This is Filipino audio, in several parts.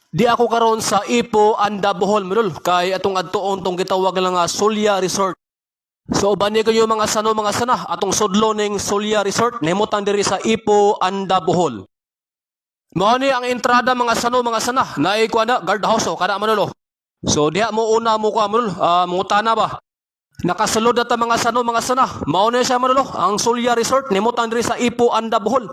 Di ako karon sa Ipo Anda Bohol Mirol kay atong adtuon tong gitawag lang nga Sulya Resort. So bani kayo mga sano mga sana atong sudlo ning Sulya Resort nahimutang diri sa Ipo Anda Bohol. Mao ni ang entrada mga sano mga sana naay kuha na guardhouse o kana manolo. So diha mo una mo kuha manol mungutana ba. Nakasulod ata mga sano mga sana. Mao ni siya manolo ang Sulya Resort nahimutang diri sa Ipo Anda Bohol.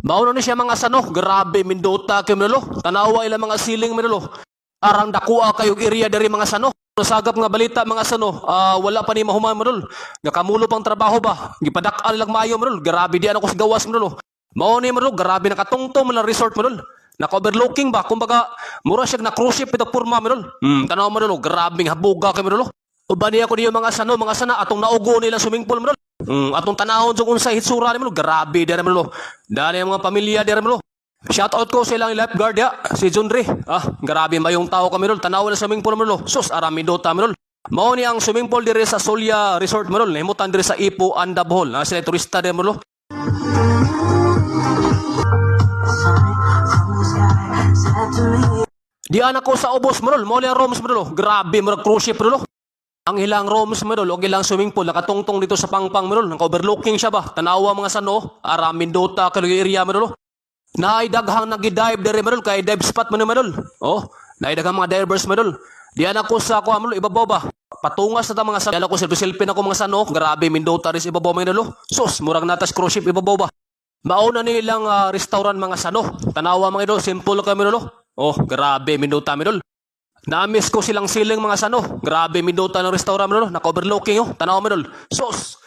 Mao ni siya mga sano, grabe Mindota kay manolo. Tanawa ila mga siling manolo. Arang dakua kayog area diri mga sano. Sagap nga balita mga sano, wala pa ni mahuman manol. Nakamulo pang trabaho ba? Gipadak-an lang maayo manol. Grabe di ako sa gawas manolo. Mao ni manol, grabe nakatungtong man resort manol. Naka-overlooking ba? Kumbaga, mura siya na cruise ship ito purma manol. Tanaw manol, grabe habuga kay manol. Uban niya ko niyo mga sano, mga sana atong naugo nila swimming pool manol. Atong tanahon sa unsay hitsura ni manol, grabe dere manol. Dali ang mga pamilya dere manol. Shout out ko sa ilang lifeguard ya, si Junri. Grabe ba yung tao kami manol, tanaw na swimming pool manol. Sus, arami dota manol. Mao ni ang swimming pool dire sa Sulya Resort manol, nahimutan dire sa Ipo Anda Bohol. Sila turista dere manol. Di anak ko sa ubos manol, mao ni ang rooms manol. Grabe murag cruise ship manol. Ang ilang rooms manol, og ilang swimming pool nakatungtong dito sa Pangpang manol, naka-overlooking siya ba? Tanawa mga sano, aramin dota kay area manol. Naay daghang nagi-dive dere manol kay dive spot manol. Naay daghang mga divers manol. Di anak ko sa ko manol ibabaw ba? Patungas na ta mga sano. Di anak ko selfie na ko mga sano, grabe Mindota ris ibabaw manol. Sus, murag natas cruise ship ibabaw ba? Mauna nilang restaurant mga sano. Tanawa mga idol, simple kay manol. Grabe Mindota manol. Na-miss ko silang siling mga sano. Grabe Mindota ng restaurant manol, naka-overlooking tanawa manol. Sus,